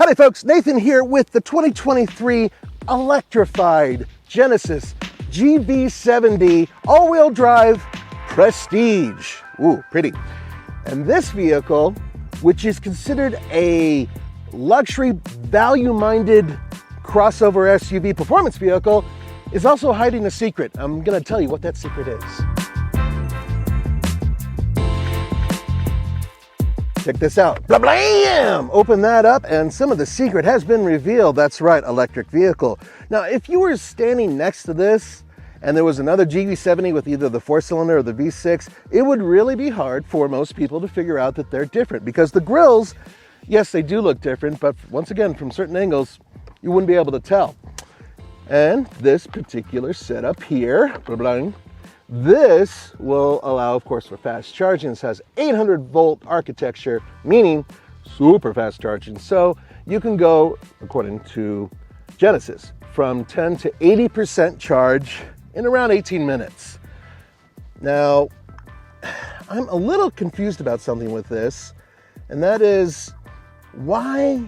Howdy folks, Nathan here with the 2023 Electrified Genesis GV70 all-wheel drive Prestige. Ooh, pretty. And this vehicle, which is considered a luxury, value-minded crossover SUV performance vehicle, is also hiding a secret. I'm gonna tell you what that secret is. Check this out. Blam! Open that up and some of the secret has been revealed. That's right, electric vehicle. Now, if you were standing next to this and there was another GV70 with either the 4-cylinder or the V6, it would really be hard for most people to figure out that they're different because the grills, yes, they do look different, but once again, from certain angles, you wouldn't be able to tell. And this particular setup here, blah, this will allow, of course, for fast charging. This has 800-volt architecture, meaning super fast charging. So you can go, according to Genesis, from 10 to 80% charge in around 18 minutes. Now, I'm a little confused about something with this, and that is, why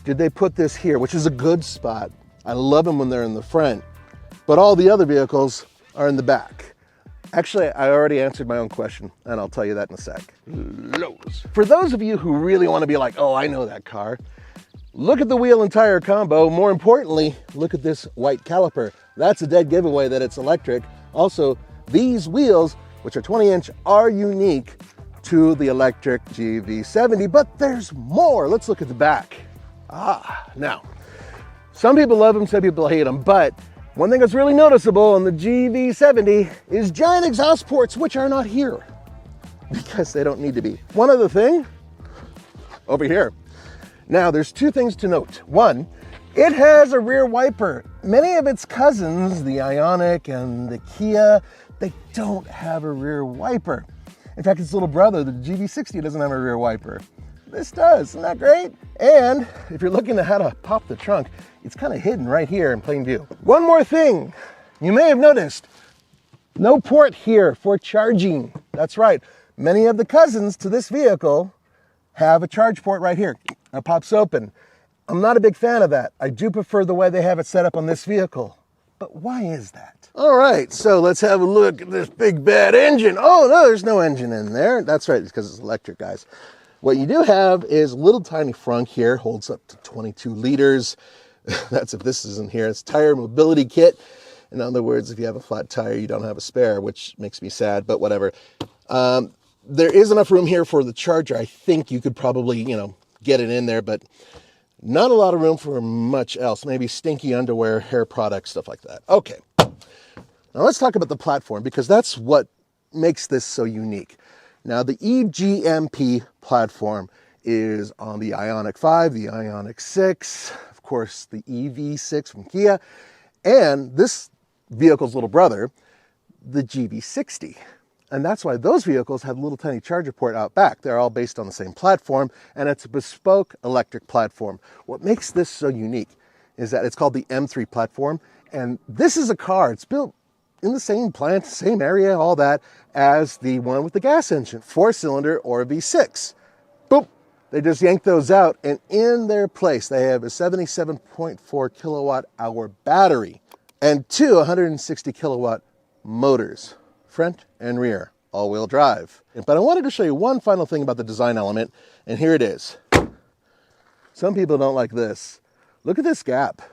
did they put this here, which is a good spot? I love them when they're in the front, but all the other vehicles are in the back. Actually, I already answered my own question, and I'll tell you that in a sec. For those of you who really want to be like, oh, I know that car, look at the wheel and tire combo. More importantly, look at this white caliper. That's a dead giveaway that it's electric. Also, these wheels, which are 20-inch, are unique to the electric GV70, but there's more. Let's look at the back. Now, some people love them, some people hate them, but one thing that's really noticeable on the GV70 is giant exhaust ports, which are not here because they don't need to be. One other thing, over here. Now, there's two things to note. One, it has a rear wiper. Many of its cousins, the Ioniq and the Kia, they don't have a rear wiper. In fact, its little brother, the GV60, doesn't have a rear wiper. This does, isn't that great? And if you're looking at how to pop the trunk, it's kind of hidden right here in plain view. One more thing, you may have noticed, no port here for charging. That's right, many of the cousins to this vehicle have a charge port right here. It pops open. I'm not a big fan of that. I do prefer the way they have it set up on this vehicle. But why is that? All right, so let's have a look at this big bad engine. Oh no, there's no engine in there. That's right, it's because it's electric, guys. What you do have is a little tiny frunk here, holds up to 22 liters. That's if this isn't here. It's tire mobility kit. In other words, if you have a flat tire, you don't have a spare, which makes me sad, but whatever. There is enough room here for the charger. I think you could probably, get it in there, but not a lot of room for much else. Maybe stinky underwear, hair products, stuff like that. Okay. Now let's talk about the platform because that's what makes this so unique. Now, the eGMP platform is on the Ioniq 5, the Ioniq 6, of course, the EV6 from Kia, and this vehicle's little brother, the GV60. And that's why those vehicles have a little tiny charger port out back. They're all based on the same platform, and it's a bespoke electric platform. What makes this so unique is that it's called the M3 platform, and this is a car. It's built in the same plant, same area, all that, as the one with the gas engine, 4-cylinder or V6. Boop, they just yanked those out, and in their place, they have a 77.4 kilowatt hour battery and two 160 kilowatt motors, front and rear, all-wheel drive. But I wanted to show you one final thing about the design element, and here it is. Some people don't like this. Look at this gap.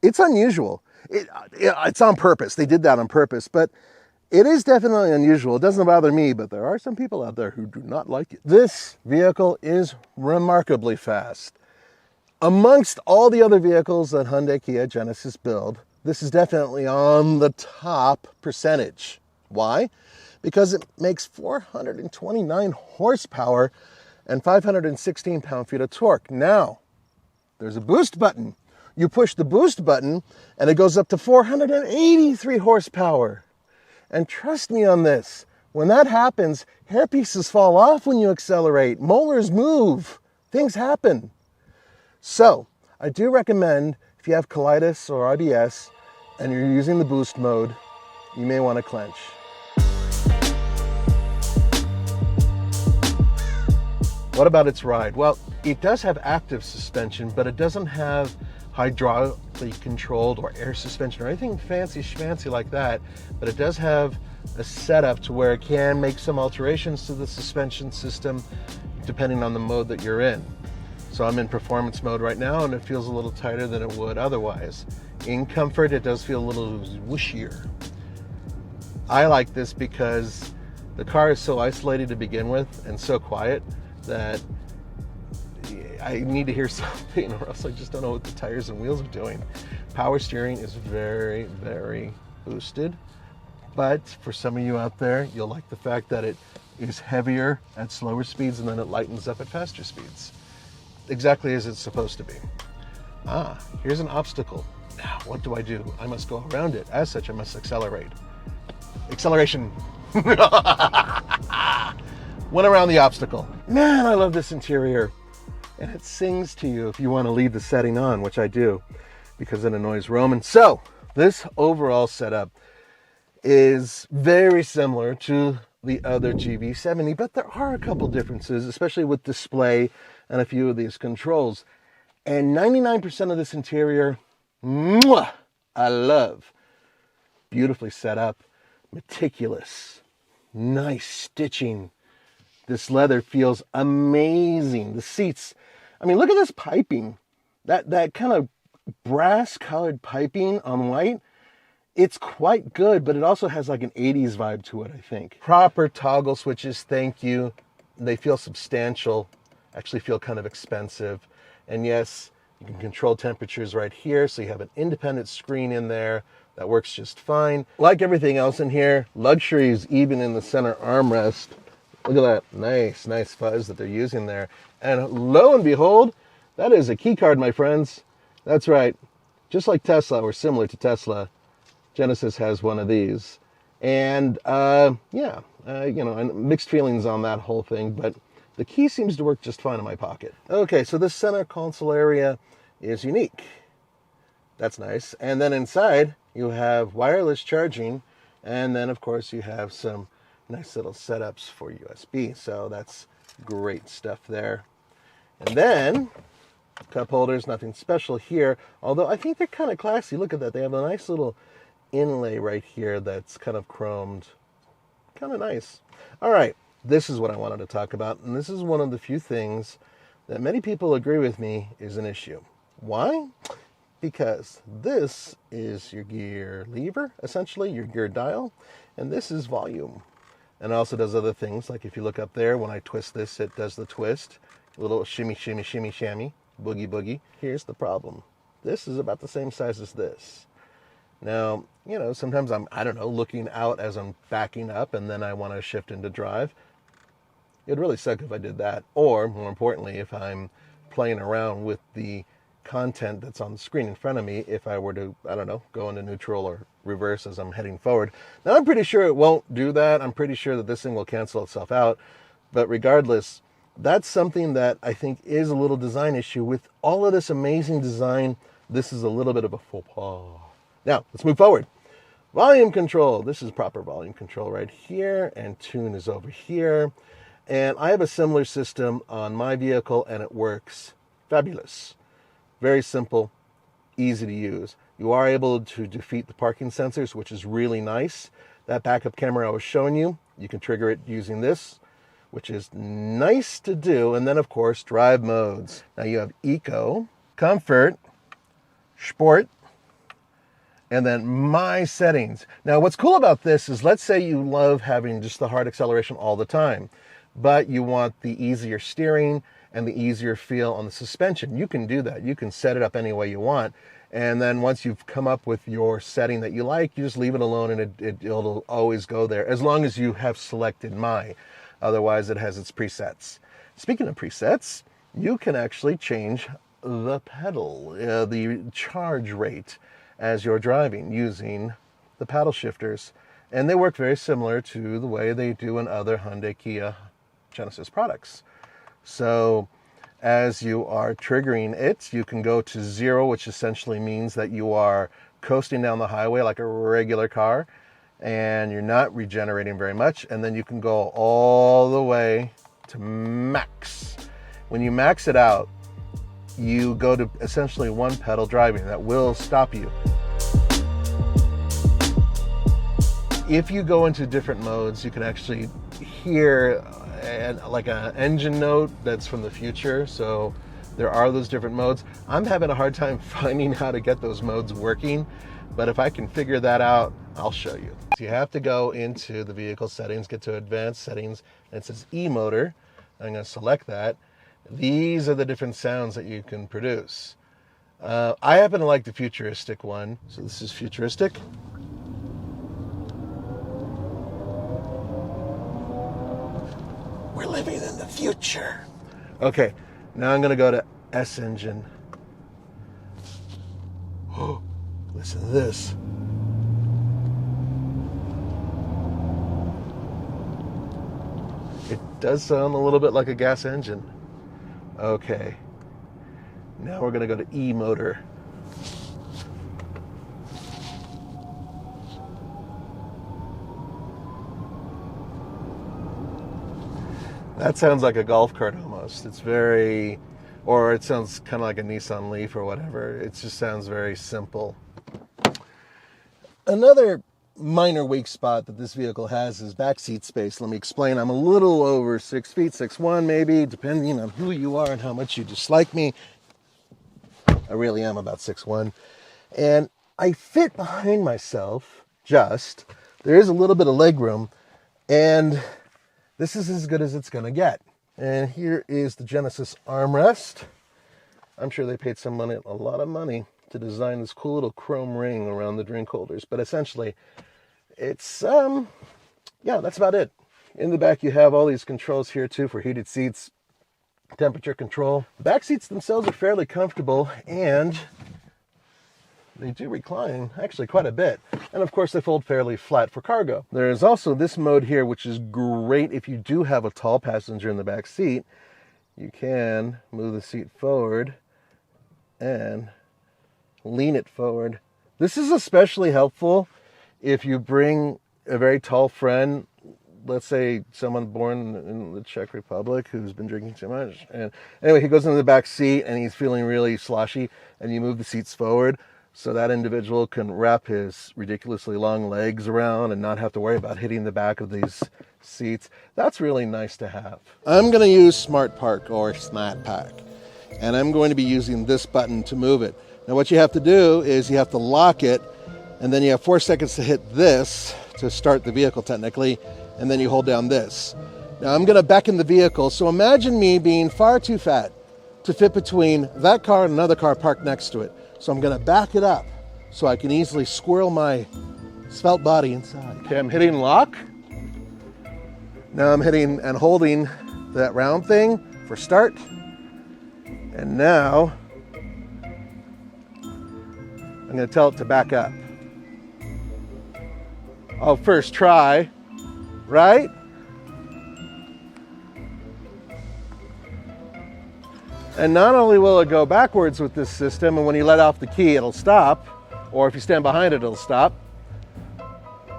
It's unusual. It's on purpose. They did that on purpose, but it is definitely unusual. It doesn't bother me, but there are some people out there who do not like it. This vehicle is remarkably fast. Amongst all the other vehicles that Hyundai, Kia, Genesis build, this is definitely on the top percentage. Why? Because it makes 429 horsepower and 516 pound-feet of torque. Now, there's a boost button. You push the boost button and it goes up to 483 horsepower. And trust me on this, when that happens, hair pieces fall off when you accelerate, molars move, things happen. So, I do recommend if you have colitis or IBS and you're using the boost mode, you may want to clench. What about its ride? Well, it does have active suspension, but it doesn't have hydraulically controlled or air suspension or anything fancy schmancy like that. But it does have a setup to where it can make some alterations to the suspension system depending on the mode that you're in. So I'm in performance mode right now, and it feels a little tighter than it would otherwise. In comfort, it does feel a little whooshier. I like this because the car is so isolated to begin with and so quiet that I need to hear something, or else I just don't know what the tires and wheels are doing. Power steering is very, very boosted, but for some of you out there, you'll like the fact that it is heavier at slower speeds and then it lightens up at faster speeds. Exactly as it's supposed to be. Here's an obstacle. Now, what do? I must go around it. As such, I must accelerate. Acceleration. Went around the obstacle. Man, I love this interior. And it sings to you if you want to leave the setting on, which I do, because it annoys Roman. So, this overall setup is very similar to the other GV70, but there are a couple differences, especially with display and a few of these controls. And 99% of this interior, I love. Beautifully set up, meticulous, nice stitching. This leather feels amazing. The seats, I mean, look at this piping. That kind of brass colored piping on white. It's quite good, but it also has like an 80s vibe to it, I think. Proper toggle switches, thank you. They feel substantial, actually feel kind of expensive. And yes, you can control temperatures right here, so you have an independent screen in there that works just fine. Like everything else in here, luxury is even in the center armrest. Look at that nice fuzz that they're using there. And lo and behold, that is a key card, my friends. That's right. Just like Tesla, or similar to Tesla, Genesis has one of these. And mixed feelings on that whole thing, but the key seems to work just fine in my pocket. Okay, so this center console area is unique. That's nice. And then inside, you have wireless charging, and then of course you have some nice little setups for USB. So that's great stuff there. And then cup holders, nothing special here, although I think they're kind of classy. Look at that. They have a nice little inlay right here that's kind of chromed. Kind of nice. All right, this is what I wanted to talk about, and this is one of the few things that many people agree with me is an issue. Why? Because this is your gear lever, essentially, your gear dial, and this is volume. And it also does other things, like if you look up there, when I twist this, it does the twist. A little shimmy, shimmy, shimmy, shammy, boogie, boogie. Here's the problem. This is about the same size as this. Now, sometimes I'm looking out as I'm backing up, and then I want to shift into drive. It'd really suck if I did that. Or, more importantly, if I'm playing around with the content that's on the screen in front of me, if I were to, go into neutral or reverse as I'm heading forward. Now, I'm pretty sure it won't do that. I'm pretty sure that this thing will cancel itself out. But regardless, that's something that I think is a little design issue. With all of this amazing design, this is a little bit of a faux pas. Now, let's move forward. Volume control. This is proper volume control right here, and tune is over here. And I have a similar system on my vehicle, and it works fabulous. Very simple, easy to use. You are able to defeat the parking sensors, which is really nice. That backup camera I was showing you, you can trigger it using this, which is nice to do. And then, of course, drive modes. Now you have Eco, Comfort, Sport, and then My Settings. Now, what's cool about this is, let's say you love having just the hard acceleration all the time, but you want the easier steering and the easier feel on the suspension. You can do that. You can set it up any way you want. And then once you've come up with your setting that you like, you just leave it alone, and it'll always go there, as long as you have selected My. Otherwise, it has its presets. Speaking of presets, you can actually change the pedal, the charge rate as you're driving using the paddle shifters. And they work very similar to the way they do in other Hyundai, Kia, Genesis products. So as you are triggering it, you can go to 0, which essentially means that you are coasting down the highway like a regular car, and you're not regenerating very much. And then you can go all the way to max. When you max it out, you go to essentially one pedal driving. That will stop you. If you go into different modes, you can actually hear like an engine note that's from the future. So there are those different modes. I'm having a hard time finding how to get those modes working, but if I can figure that out, I'll show you. So you have to go into the vehicle settings, get to advanced settings, and it says e-motor. I'm going to select that. These are the different sounds that you can produce. I happen to like the futuristic one. So this is futuristic. We're living in the future. Okay, now I'm gonna go to S engine. Oh, listen to this. It does sound a little bit like a gas engine. Okay, now we're gonna go to E motor. That sounds like a golf cart almost. It's very, or it sounds kind of like a Nissan Leaf or whatever. It just sounds very simple. Another minor weak spot that this vehicle has is backseat space. Let me explain. I'm a little over 6 feet, 6'1" maybe, depending on who you are and how much you dislike me. I really am about 6'1". And I fit behind myself just. There is a little bit of leg room, and this is as good as it's going to get. And here is the Genesis armrest. I'm sure they paid a lot of money to design this cool little chrome ring around the drink holders. But essentially, it's, yeah, that's about it. In the back, you have all these controls here, too, for heated seats, temperature control. The back seats themselves are fairly comfortable, and they do recline, actually, quite a bit. And, of course, they fold fairly flat for cargo. There is also this mode here, which is great if you do have a tall passenger in the back seat. You can move the seat forward and lean it forward. This is especially helpful if you bring a very tall friend, let's say someone born in the Czech Republic who's been drinking too much. And anyway, he goes into the back seat and he's feeling really sloshy, and you move the seats forward so that individual can wrap his ridiculously long legs around and not have to worry about hitting the back of these seats. That's really nice to have. I'm going to use Smart Park or Smart Park, and I'm going to be using this button to move it. Now what you have to do is you have to lock it, and then you have 4 seconds to hit this to start the vehicle technically, and then you hold down this. Now I'm going to beckon the vehicle, so imagine me being far too fat to fit between that car and another car parked next to it. So I'm going to back it up so I can easily squirrel my svelte body inside. Okay, I'm hitting lock. Now I'm hitting and holding that round thing for start. And now I'm going to tell it to back up. I'll first try, right? And not only will it go backwards with this system, and when you let off the key, it'll stop, or if you stand behind it, it'll stop.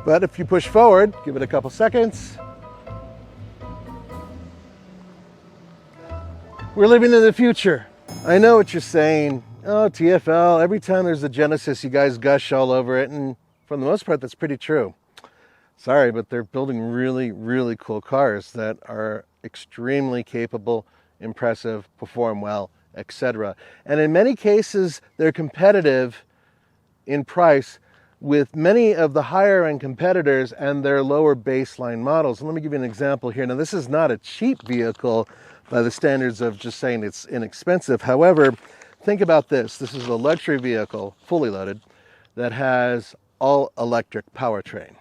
But if you push forward, give it a couple seconds. We're living in the future. I know what you're saying. Oh, TFL, every time there's a Genesis, you guys gush all over it, and for the most part, that's pretty true. Sorry, but they're building really, really cool cars that are extremely capable, impressive, perform well, etc. And in many cases, they're competitive in price with many of the higher end competitors and their lower baseline models. And let me give you an example here. Now, this is not a cheap vehicle by the standards of just saying it's inexpensive. However, think about this. This is a luxury vehicle, fully loaded, that has all electric powertrain.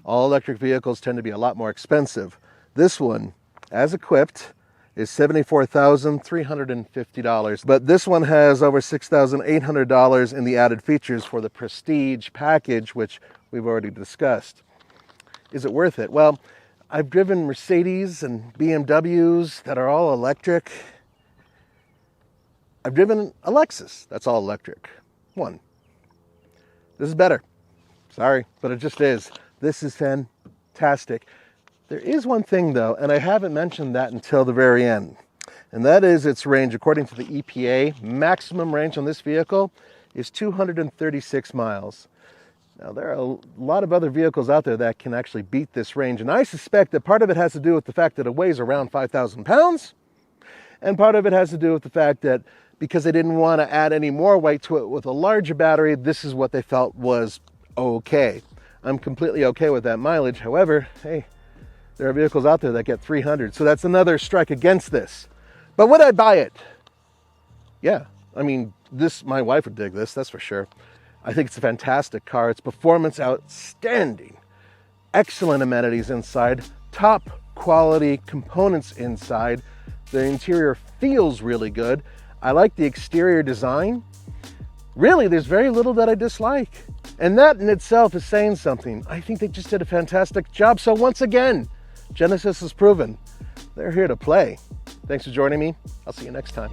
All electric vehicles tend to be a lot more expensive. This one, as equipped, is $74,350. But this one has over $6,800 in the added features for the Prestige package, which we've already discussed. Is it worth it? Well, I've driven Mercedes and BMWs that are all electric. I've driven a Lexus that's all electric. One. This is better. Sorry, but it just is. This is fantastic. There is one thing though, and I haven't mentioned that until the very end. And that is its range, according to the EPA. Maximum range on this vehicle is 236 miles. Now, there are a lot of other vehicles out there that can actually beat this range, and I suspect that part of it has to do with the fact that it weighs around 5,000 pounds, and part of it has to do with the fact that because they didn't want to add any more weight to it with a larger battery, this is what they felt was okay. I'm completely okay with that mileage. However, hey, there are vehicles out there that get 300, so that's another strike against this. But would I buy it? Yeah, I mean, my wife would dig this, that's for sure. I think it's a fantastic car. Its performance outstanding. Excellent amenities inside. Top quality components inside. The interior feels really good. I like the exterior design. Really, there's very little that I dislike. And that in itself is saying something. I think they just did a fantastic job. So once again, Genesis has proven they're here to play. Thanks for joining me. I'll see you next time.